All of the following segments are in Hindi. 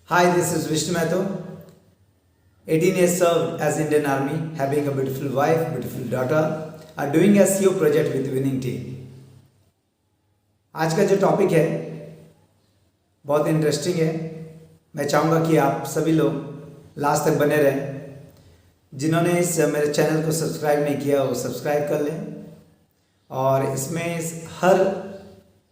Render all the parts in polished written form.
Hi, this is Vishnu Mehto. 18 years served as Indian Army, having a beautiful wife, beautiful daughter, are doing a SEO project with winning team. आज का जो टॉपिक है बहुत इंटरेस्टिंग है। मैं चाहूँगा कि आप सभी लोग लास्ट तक बने रहें। जिन्होंने इस मेरे चैनल को सब्सक्राइब नहीं किया वो सब्सक्राइब कर लें, और इसमें हर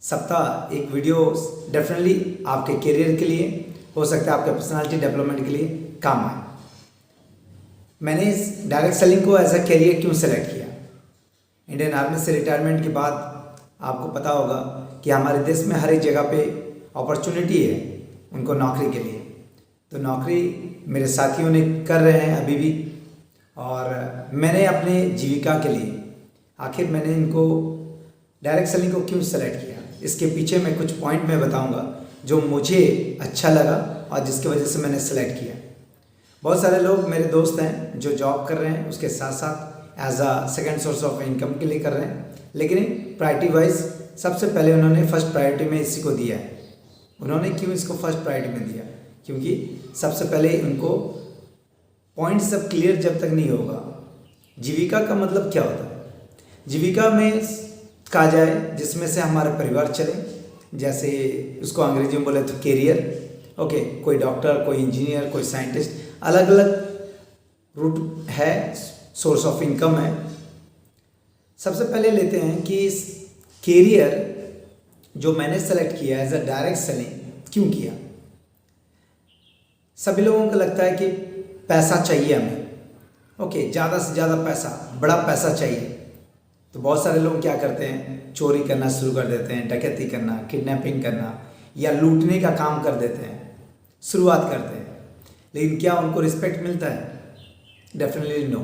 सप्ताह एक वीडियो डेफिनेटली आपके करियर के लिए, हो सकता है आपके पर्सनालिटी डेवलपमेंट के लिए काम आए। मैंने इस डायरेक्ट सेलिंग को एज अ करियर क्यों सेलेक्ट किया? इंडियन आर्मी से रिटायरमेंट के बाद आपको पता होगा कि हमारे देश में हर एक जगह पे अपॉर्चुनिटी है उनको नौकरी के लिए। तो नौकरी मेरे साथियों ने कर रहे हैं अभी भी, और मैंने अपने जीविका के लिए आखिर मैंने इनको डायरेक्ट सेलिंग को क्यों सेलेक्ट किया, इसके पीछे मैं कुछ पॉइंट में बताऊंगा जो मुझे अच्छा लगा और जिसकी वजह से मैंने सेलेक्ट किया। बहुत सारे लोग मेरे दोस्त हैं जो जॉब कर रहे हैं, उसके साथ साथ as a second source of income के लिए कर रहे हैं, लेकिन प्रायोरिटी वाइज सबसे पहले उन्होंने फर्स्ट प्रायोरिटी में इसी को दिया है। उन्होंने क्यों इसको फर्स्ट प्रायोरिटी में दिया? क्योंकि सबसे पहले उनको पॉइंट सब क्लियर जब तक नहीं होगा। जीविका का मतलब क्या होता है? जीविका में कहा जाए जिसमें से हमारा परिवार चले, जैसे उसको अंग्रेजी में बोले तो कैरियर। ओके, कोई डॉक्टर, कोई इंजीनियर, कोई साइंटिस्ट, अलग अलग रूट है, सोर्स ऑफ इनकम है। सबसे पहले लेते हैं कि इस कैरियर जो मैंने सेलेक्ट किया एज अ डायरेक्ट सेलिंग क्यों किया। सभी लोगों को लगता है कि पैसा चाहिए हमें, ओके, ज़्यादा से ज़्यादा पैसा, बड़ा पैसा चाहिए। तो बहुत सारे लोग क्या करते हैं, चोरी करना शुरू कर देते हैं, डकैती करना, किडनैपिंग करना या लूटने का काम कर देते हैं, शुरुआत करते हैं। लेकिन क्या उनको रिस्पेक्ट मिलता है? Definitely no.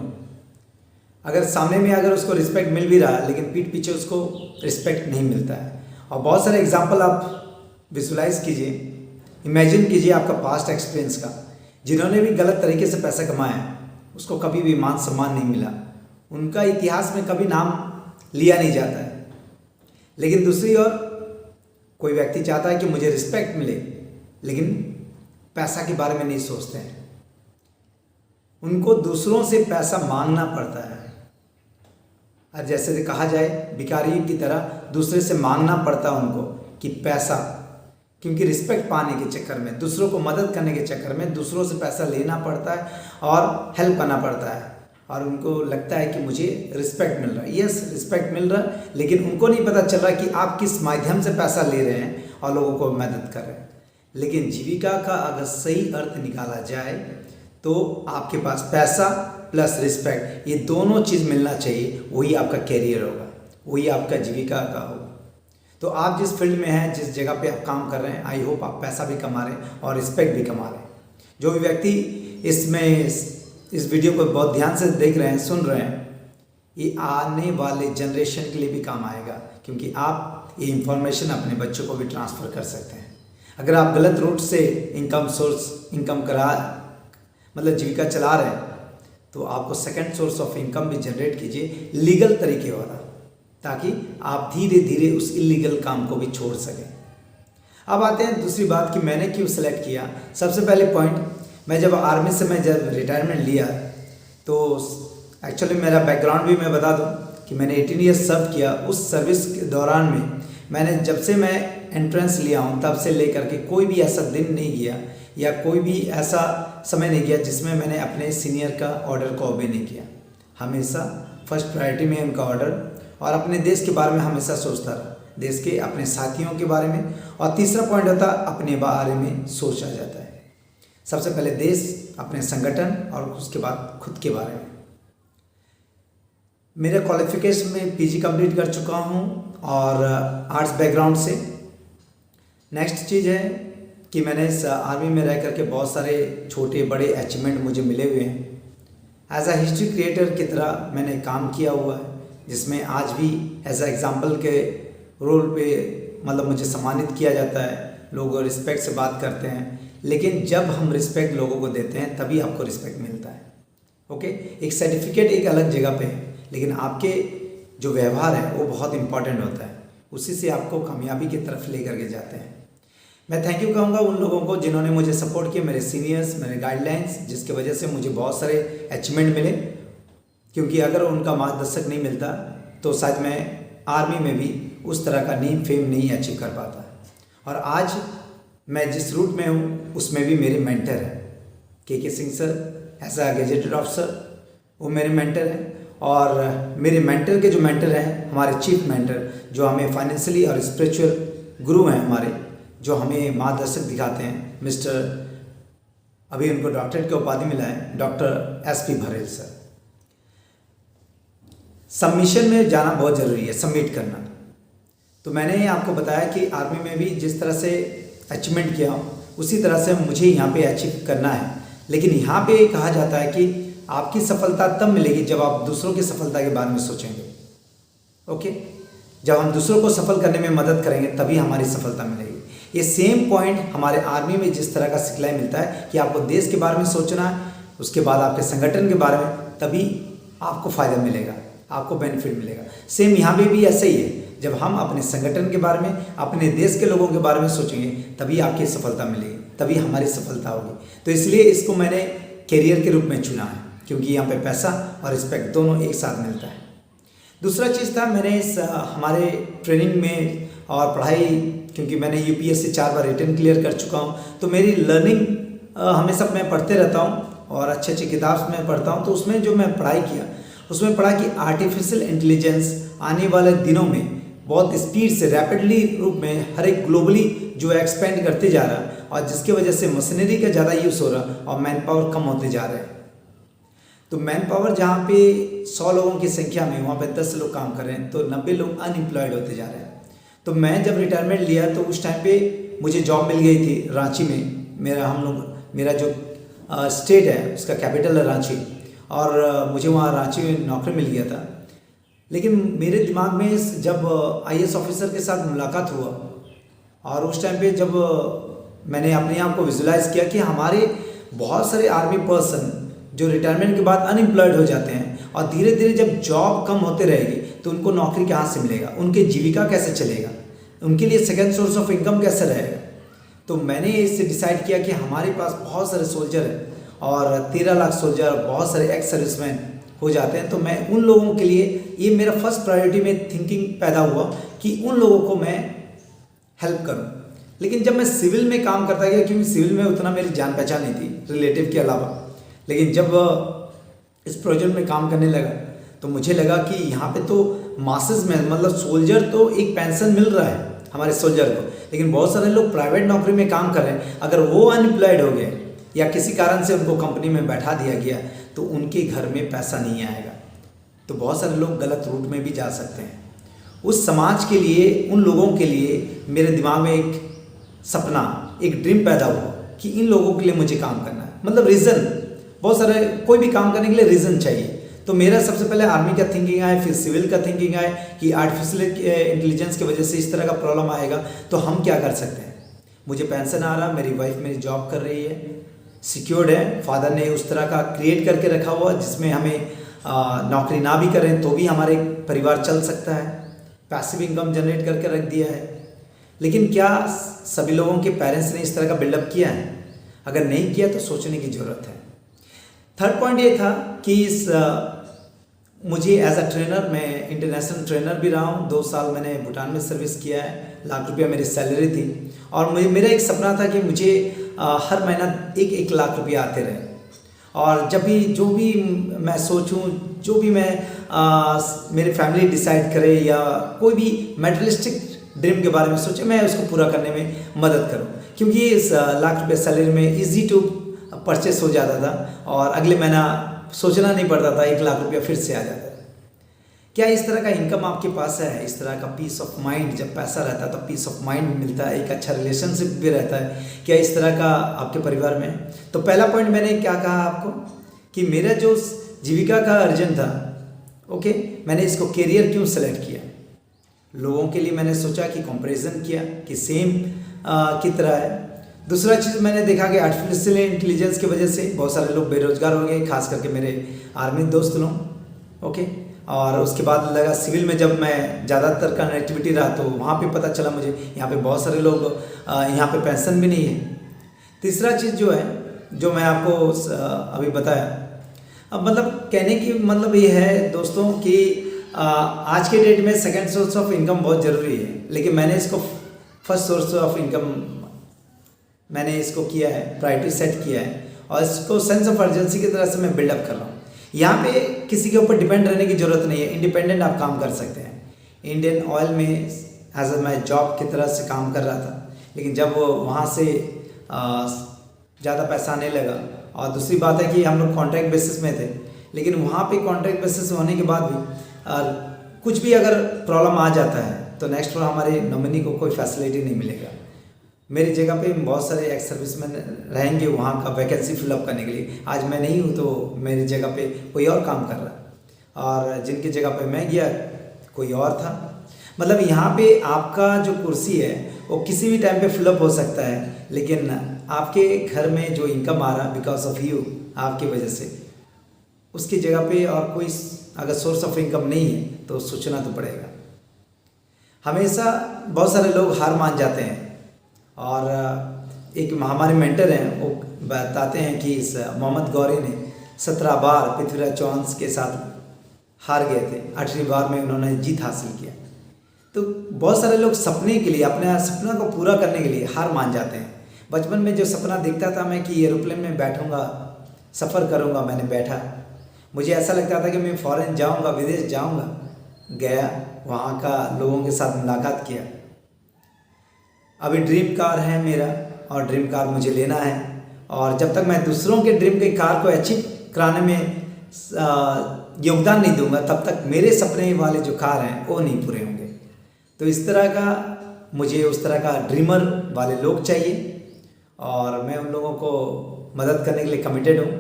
अगर सामने में अगर उसको रिस्पेक्ट मिल भी रहा है, लेकिन पीठ पीछे उसको रिस्पेक्ट नहीं मिलता है। और बहुत सारे एग्जाम्पल आप विजुलाइज कीजिए, इमेजिन कीजिए आपका पास्ट एक्सपीरियंस का। जिन्होंने भी गलत तरीके से पैसा कमाया उसको कभी भी मान सम्मान नहीं मिला, उनका इतिहास में कभी नाम लिया नहीं जाता है। लेकिन दूसरी ओर कोई व्यक्ति चाहता है कि मुझे रिस्पेक्ट मिले, लेकिन पैसा के बारे में नहीं सोचते हैं। उनको दूसरों से पैसा मांगना पड़ता है, और जैसे कहा जाए भिखारी की तरह दूसरे से मांगना पड़ता है उनको कि पैसा, क्योंकि रिस्पेक्ट पाने के चक्कर में, दूसरों को मदद करने के चक्कर में दूसरों से पैसा लेना पड़ता है और हेल्प करना पड़ता है, और उनको लगता है कि मुझे रिस्पेक्ट मिल रहा है। यस, रिस्पेक्ट मिल रहा है, लेकिन उनको नहीं पता चल रहा कि आप किस माध्यम से पैसा ले रहे हैं और लोगों को मदद कर रहे हैं। लेकिन जीविका का अगर सही अर्थ निकाला जाए तो आपके पास पैसा प्लस रिस्पेक्ट, ये दोनों चीज़ मिलना चाहिए, वही आपका कैरियर होगा, वही आपका जीविका का होगा। तो आप जिस फील्ड में हैं, जिस जगह पे आप काम कर रहे हैं, आई होप आप पैसा भी कमा रहे हैं और रिस्पेक्ट भी कमा रहे हैं। जो भी व्यक्ति इस वीडियो को बहुत ध्यान से देख रहे हैं, सुन रहे हैं, ये आने वाले जनरेशन के लिए भी काम आएगा, क्योंकि आप ये इंफॉर्मेशन अपने बच्चों को भी ट्रांसफ़र कर सकते हैं। अगर आप गलत रूट से इनकम मतलब जीविका चला रहे हैं, तो आपको सेकंड सोर्स ऑफ इनकम भी जनरेट कीजिए लीगल तरीके वाला, ताकि आप धीरे धीरे उस इलीगल काम को भी छोड़ सकें। अब आते हैं दूसरी बात कि मैंने क्यों सेलेक्ट किया। सबसे पहले पॉइंट, मैं जब आर्मी से जब रिटायरमेंट लिया, तो एक्चुअली मेरा बैकग्राउंड भी मैं बता दूं कि मैंने 18 ईयर्स सर्व किया। उस सर्विस के दौरान में मैंने, जब से मैं एंट्रेंस लिया हूं तब से लेकर के कोई भी ऐसा दिन नहीं गया या कोई भी ऐसा समय नहीं गया जिसमें मैंने अपने सीनियर का ऑर्डर को ओबे नहीं किया। हमेशा फर्स्ट प्रायोरिटी में उनका ऑर्डर, और अपने देश के बारे में हमेशा सोचता रहा, देश के, अपने साथियों के बारे में, और तीसरा पॉइंट होता अपने बारे में सोचा जाता है। सबसे पहले देश, अपने संगठन, और उसके बाद खुद के बारे में। मेरे क्वालिफिकेशन में पीजी कंप्लीट कर चुका हूं और आर्ट्स बैकग्राउंड से। नेक्स्ट चीज़ है कि मैंने इस आर्मी में रह करके बहुत सारे छोटे बड़े अचीवमेंट मुझे मिले हुए हैं। एज अ हिस्ट्री क्रिएटर की तरह मैंने काम किया हुआ है, जिसमें आज भी एज अ एग्जाम्पल के रोल पे मतलब मुझे सम्मानित किया जाता है। लोग रिस्पेक्ट से बात करते हैं, लेकिन जब हम रिस्पेक्ट लोगों को देते हैं तभी आपको रिस्पेक्ट मिलता है। ओके, एक सर्टिफिकेट एक अलग जगह पे है, लेकिन आपके जो व्यवहार है वो बहुत इंपॉर्टेंट होता है, उसी से आपको कामयाबी की तरफ ले करके जाते हैं। मैं थैंक यू कहूँगा उन लोगों को जिन्होंने मुझे सपोर्ट किया, मेरे सीनियर्स, मेरे गाइडलाइंस, जिसकी वजह से मुझे बहुत सारे अचीवमेंट मिले। क्योंकि अगर उनका मार्गदर्शक नहीं मिलता तो शायद मैं आर्मी में भी उस तरह का नेम फेम नहीं अचीव कर पाता। और आज मैं जिस रूट में हूँ उसमें भी मेरे मेंटर हैं K Singh sir, as a gazetted officer, वो मेरे मेंटर हैं। और मेरे मेंटर के जो मेंटर हैं, हमारे चीफ मेंटर, जो हमें फाइनेंशियली और स्पिरिचुअल गुरु हैं हमारे, जो हमें मार्गदर्शक दिखाते हैं, मिस्टर, अभी उनको डॉक्टरेट की उपाधि मिला है, डॉक्टर SP भरेल सर। सबमिशन में जाना बहुत ज़रूरी है, सबमिट करना। तो मैंने आपको बताया कि आर्मी में भी जिस तरह से अचीवमेंट किया उसी तरह से मुझे यहाँ पे अचीव करना है। लेकिन यहाँ पे कहा जाता है कि आपकी सफलता तब मिलेगी जब आप दूसरों की सफलता के बारे में सोचेंगे। ओके, जब हम दूसरों को सफल करने में मदद करेंगे तभी हमारी सफलता मिलेगी। ये सेम पॉइंट हमारे आर्मी में जिस तरह का सिखलाई मिलता है कि आपको देश के बारे में सोचना है, उसके बाद आपके संगठन के बारे में, तभी आपको फ़ायदा मिलेगा, आपको बेनिफिट मिलेगा। सेम यहाँ पे भी ऐसा ही है, जब हम अपने संगठन के बारे में, अपने देश के लोगों के बारे में सोचेंगे तभी आपकी सफलता मिलेगी, तभी हमारी सफलता होगी। तो इसलिए इसको मैंने कैरियर के रूप में चुना है, क्योंकि यहाँ पे पैसा और रिस्पेक्ट दोनों एक साथ मिलता है। दूसरा चीज़ था, मैंने हमारे ट्रेनिंग में और पढ़ाई, क्योंकि मैंने UPSC 4 बार रिटन क्लियर कर चुका हूँ, तो मेरी लर्निंग हमेशा मैं पढ़ते रहता हूँ और अच्छी अच्छी किताब में पढ़ता हूँ। तो उसमें जो मैं पढ़ाई किया, उसमें पढ़ा कि आर्टिफिशियल इंटेलिजेंस आने वाले दिनों में बहुत स्पीड से, रैपिडली रूप में हर एक ग्लोबली जो एक्सपेंड करते जा रहा है, और जिसकी वजह से मशीनरी का ज़्यादा यूज़ हो रहा और मैन पावर कम होते जा रहे हैं। तो मैन पावर जहाँ पे 100 लोगों की संख्या में, वहाँ पे 10 लोग काम कर रहे हैं, तो 90 लोग अनएम्प्लॉयड होते जा रहे हैं। तो मैं जब रिटायरमेंट लिया तो उस टाइम पे मुझे जॉब मिल गई थी रांची में। मेरा जो स्टेट है उसका कैपिटल है रांची, और मुझे वहाँ रांची में नौकरी मिल गया था। लेकिन मेरे दिमाग में जब IAS ऑफिसर के साथ मुलाकात हुआ, और उस टाइम पे जब मैंने अपने आप को विजुलाइज किया कि हमारे बहुत सारे आर्मी पर्सन जो रिटायरमेंट के बाद अनएम्प्लॉयड हो जाते हैं, और धीरे धीरे जब जॉब कम होते रहेगी तो उनको नौकरी कहाँ से मिलेगा, उनके जीविका कैसे चलेगा, उनके लिए सेकेंड सोर्स ऑफ इनकम कैसे रहेगा। तो मैंने इससे डिसाइड किया कि हमारे पास बहुत सारे सोल्जर हैं, और 13 लाख सोल्जर, बहुत सारे एक्स सर्विसमैन हो जाते हैं। तो मैं उन लोगों के लिए, ये मेरा फर्स्ट प्रायोरिटी में थिंकिंग पैदा हुआ कि उन लोगों को मैं हेल्प करूं। लेकिन जब मैं सिविल में काम करता गया, क्योंकि सिविल में उतना मेरी जान पहचान नहीं थी रिलेटिव के अलावा, लेकिन जब इस प्रोजेक्ट में काम करने लगा तो मुझे लगा कि यहाँ पे तो मासेस में, मतलब सोल्जर तो एक पेंशन मिल रहा है हमारे सोल्जर को, लेकिन बहुत सारे लोग प्राइवेट नौकरी में काम कर रहे हैं। अगर वो अनएम्प्लॉयड हो गए या किसी कारण से उनको कंपनी में बैठा दिया गया तो उनके घर में पैसा नहीं आएगा। तो बहुत सारे लोग गलत रूट में भी जा सकते हैं। उस समाज के लिए, उन लोगों के लिए मेरे दिमाग में एक सपना, एक ड्रीम पैदा हुआ कि इन लोगों के लिए मुझे काम करना है। मतलब रीज़न, बहुत सारे, कोई भी काम करने के लिए रीज़न चाहिए। तो मेरा सबसे पहले आर्मी का थिंकिंग आया, फिर सिविल का थिंकिंग आया कि आर्टिफिशियल इंटेलिजेंस की वजह से इस तरह का प्रॉब्लम आएगा तो हम क्या कर सकते हैं। मुझे पेंशन आ रहा, मेरी वाइफ मेरी जॉब कर रही है, सिक्योर्ड है, फादर ने उस तरह का क्रिएट करके रखा हुआ जिसमें हमें नौकरी ना भी करें तो भी हमारे परिवार चल सकता है, पैसिव इनकम जनरेट करके रख दिया है। लेकिन क्या सभी लोगों के पेरेंट्स ने इस तरह का बिल्डअप किया है? अगर नहीं किया तो सोचने की ज़रूरत है। थर्ड पॉइंट ये था कि मुझे एज अ ट्रेनर, मैं इंटरनेशनल ट्रेनर भी रहा हूँ, 2 साल मैंने भूटान में सर्विस किया है, लाख रुपया मेरी सैलरी थी। और मेरा एक सपना था कि मुझे हर महीना 1-1 लाख रुपया आते रहे। और जब भी जो भी मैं सोचूं, जो भी मैं मेरी फैमिली डिसाइड करे या कोई भी मेटलिस्टिक ड्रीम के बारे में सोचे, मैं उसको पूरा करने में मदद करूं, क्योंकि इस लाख रुपये सैलरी में इजी टू परचेस हो जाता था और अगले महीना सोचना नहीं पड़ता था, 1 लाख रुपया फिर से आ जाता था। क्या इस तरह का इनकम आपके पास है? इस तरह का पीस ऑफ माइंड, जब पैसा रहता है तो पीस ऑफ माइंड मिलता है, एक अच्छा रिलेशनशिप भी रहता है। क्या इस तरह का आपके परिवार में? तो पहला पॉइंट मैंने क्या कहा आपको कि मेरा जो जीविका का अर्जन था, ओके, मैंने इसको करियर क्यों सेलेक्ट किया। लोगों के लिए मैंने सोचा कि कंपैरिजन किया कि सेम की तरह है। दूसरा चीज़ मैंने देखा कि आर्टिफिशियल इंटेलिजेंस की वजह से बहुत सारे लोग बेरोजगार हो गए, खास करके मेरे आर्मी दोस्त लोग, ओके। और उसके बाद लगा सिविल में जब मैं ज़्यादातर कनेक्टिविटी रहा तो वहाँ पे पता चला मुझे यहाँ पे बहुत सारे लोग यहाँ पे पेंशन भी नहीं है। तीसरा चीज़ जो है जो मैं आपको अभी बताया, अब मतलब कहने की मतलब ये है दोस्तों कि आज के डेट में सेकंड सोर्स ऑफ इनकम बहुत ज़रूरी है, लेकिन मैंने इसको फर्स्ट सोर्स ऑफ इनकम मैंने इसको किया है, प्रायोरिटी सेट किया है और इसको सेंस ऑफ अर्जेंसी की तरह से मैं बिल्डअप कर रहा हूँ। यहाँ पे किसी के ऊपर डिपेंड रहने की ज़रूरत नहीं है, इंडिपेंडेंट आप काम कर सकते हैं। इंडियन ऑयल में एज ए मैं जॉब की तरह से काम कर रहा था, लेकिन जब वो वहाँ से ज़्यादा पैसा आने लगा, और दूसरी बात है कि हम लोग कॉन्ट्रैक्ट बेसिस में थे, लेकिन वहाँ पे कॉन्ट्रैक्ट बेसिस होने के बाद भी कुछ भी अगर प्रॉब्लम आ जाता है तो नेक्स्ट हमारे नॉमिनी को कोई फैसिलिटी नहीं मिलेगा। मेरी जगह पे बहुत सारे एक्स सर्विसमैन रहेंगे वहाँ का वैकेंसी फिलअप करने के लिए। आज मैं नहीं हूँ तो मेरी जगह पे कोई और काम कर रहा है, और जिनकी जगह पे मैं गया कोई और था। मतलब यहाँ पे आपका जो कुर्सी है वो किसी भी टाइम पे फिलअप हो सकता है, लेकिन आपके घर में जो इनकम आ रहा बिकॉज ऑफ यू, आपकी वजह से, उसकी जगह पे और कोई अगर सोर्स ऑफ इनकम नहीं है तो सोचना तो पड़ेगा। हमेशा बहुत सारे लोग हार मान जाते हैं, और एक हमारे मेंटर हैं वो बताते हैं कि इस मोहम्मद गौरी ने 17 बार पृथ्वीराज चौहान के साथ हार गए थे, 8वीं बार में उन्होंने जीत हासिल किया। तो बहुत सारे लोग सपने के लिए, अपने सपना को पूरा करने के लिए हार मान जाते हैं। बचपन में जो सपना देखता था मैं कि एरोप्लेन में बैठूंगा, सफ़र करूंगा, मैंने बैठा। मुझे ऐसा लगता था कि मैं फॉरेन जाऊंगा, विदेश जाऊंगा। गया, वहाँ का लोगों के साथ मुलाकात किया। अभी ड्रीम कार है मेरा, और ड्रीम कार मुझे लेना है, और जब तक मैं दूसरों के ड्रीम की कार को अचीव कराने में योगदान नहीं दूंगा तब तक मेरे सपने वाले जो कार हैं वो नहीं पूरे होंगे। तो इस तरह का मुझे उस तरह का ड्रीमर वाले लोग चाहिए, और मैं उन लोगों को मदद करने के लिए कमिटेड हूँ।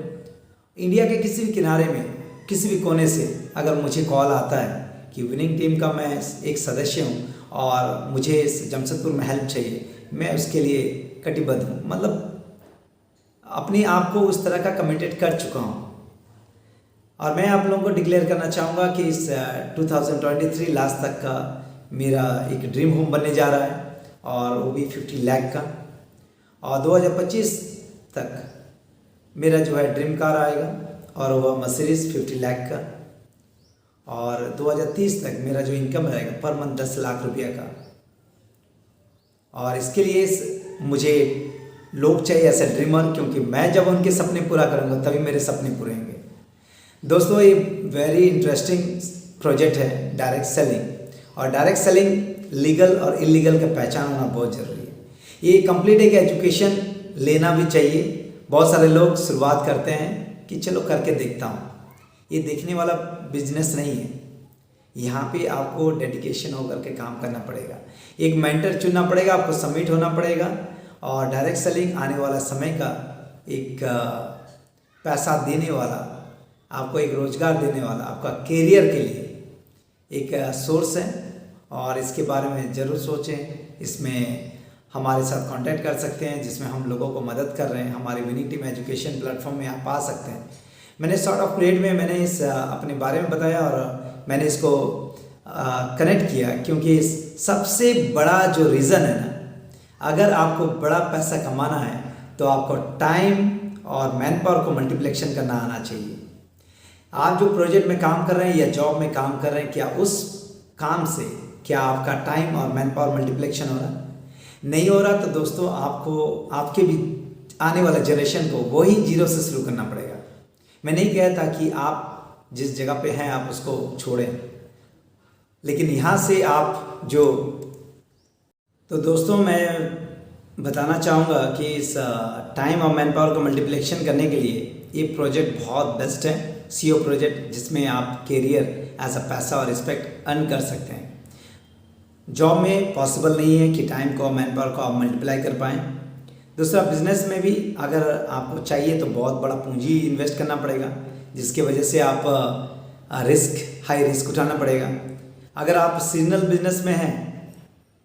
इंडिया के किसी भी किनारे में, किसी भी कोने से अगर मुझे कॉल आता है कि विनिंग टीम का मैं एक सदस्य हूँ और मुझे इस जमशेदपुर में हेल्प चाहिए, मैं उसके लिए कटिबद्ध हूँ। मतलब अपने आप को उस तरह का कमिटेड कर चुका हूँ। और मैं आप लोगों को डिक्लेयर करना चाहूँगा कि इस 2023 लास्ट तक का मेरा एक ड्रीम होम बनने जा रहा है, और वो भी 50 लाख का। और 2025 तक मेरा जो है ड्रीम कार आएगा, और वह मर्सिडीज 50 लाख का। और 2030 तक मेरा जो इनकम रहेगा पर मंथ 10 लाख रुपया का। और इसके लिए मुझे लोग चाहिए ऐसे ड्रीमर, क्योंकि मैं जब उनके सपने पूरा करूँगा तभी मेरे सपने पूरे होंगे। दोस्तों, ये वेरी इंटरेस्टिंग प्रोजेक्ट है डायरेक्ट सेलिंग, और डायरेक्ट सेलिंग लीगल और इलीगल का पहचान होना बहुत ज़रूरी है। ये कंप्लीट एक एजुकेशन लेना भी चाहिए। बहुत सारे लोग शुरुआत करते हैं कि चलो करके देखता हूँ। ये देखने वाला बिजनेस नहीं है, यहाँ पे आपको डेडिकेशन होकर के काम करना पड़ेगा। एक मेंटर चुनना पड़ेगा, आपको सबमिट होना पड़ेगा, और डायरेक्ट सेलिंग आने वाला समय का एक पैसा देने वाला, आपको एक रोज़गार देने वाला, आपका करियर के लिए एक सोर्स है। और इसके बारे में ज़रूर सोचें। इसमें हमारे साथ कांटेक्ट कर सकते हैं, जिसमें हम लोगों को मदद कर रहे हैं। हमारी विनिंग टीम एजुकेशन प्लेटफॉर्म में आप आ सकते हैं। मैंने शॉर्ट ऑफ पीरियड में मैंने इस अपने बारे में बताया, और मैंने इसको कनेक्ट किया, क्योंकि सबसे बड़ा जो रीज़न है ना, अगर आपको बड़ा पैसा कमाना है तो आपको टाइम और मैन पावर को मल्टीप्लिकेशन करना आना चाहिए। आप जो प्रोजेक्ट में काम कर रहे हैं या जॉब में काम कर रहे हैं, क्या उस काम से क्या आपका टाइम और मैन पावर मल्टीप्लिकेशन हो रहा है? नहीं हो रहा तो दोस्तों आपको, आपके भी आने वाले जनरेशन को वही जीरो से शुरू करना पड़ेगा। मैं नहीं कहता कि आप जिस जगह पे हैं आप उसको छोड़ें, लेकिन यहाँ से आप जो, तो दोस्तों मैं बताना चाहूँगा कि इस टाइम और मैन पावर को मल्टीप्लिकेशन करने के लिए ये प्रोजेक्ट बहुत बेस्ट है। सीओ प्रोजेक्ट, जिसमें आप कैरियर एज अ पैसा और रिस्पेक्ट अर्न कर सकते हैं। जॉब में पॉसिबल नहीं है कि टाइम को, मैन पावर को आप मल्टीप्लाई कर पाएँ। दूसरा, बिजनेस में भी अगर आपको चाहिए तो बहुत बड़ा पूंजी इन्वेस्ट करना पड़ेगा, जिसकी वजह से आप हाई रिस्क उठाना पड़ेगा। अगर आप सीजनल बिजनेस में हैं,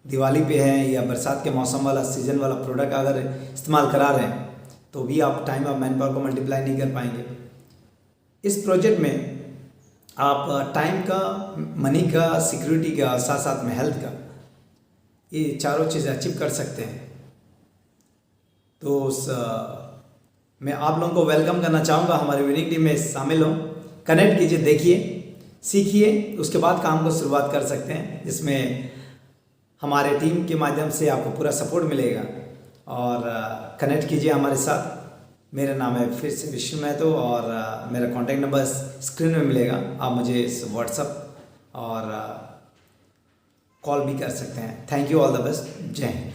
दिवाली पे है या बरसात के मौसम वाला सीजन वाला प्रोडक्ट अगर इस्तेमाल करा रहे हैं, तो भी आप टाइम और मैन पावर को मल्टीप्लाई नहीं कर पाएंगे। इस प्रोजेक्ट में आप टाइम का, मनी का, सिक्योरिटी का, साथ साथ में हेल्थ का, ये चारों चीज़ें अचीव कर सकते हैं। तो मैं आप लोगों को वेलकम करना चाहूँगा, हमारे विनिंग टीम में शामिल हों, कनेक्ट कीजिए, देखिए, सीखिए, उसके बाद काम को शुरुआत कर सकते हैं, जिसमें हमारे टीम के माध्यम से आपको पूरा सपोर्ट मिलेगा। और कनेक्ट कीजिए हमारे साथ। मेरा नाम है फिर से विष्णु महतो और मेरा कॉन्टैक्ट नंबर स्क्रीन में मिलेगा। आप मुझे इस व्हाट्सअप और कॉल भी कर सकते हैं। Thank you, all the best, जय हिंद।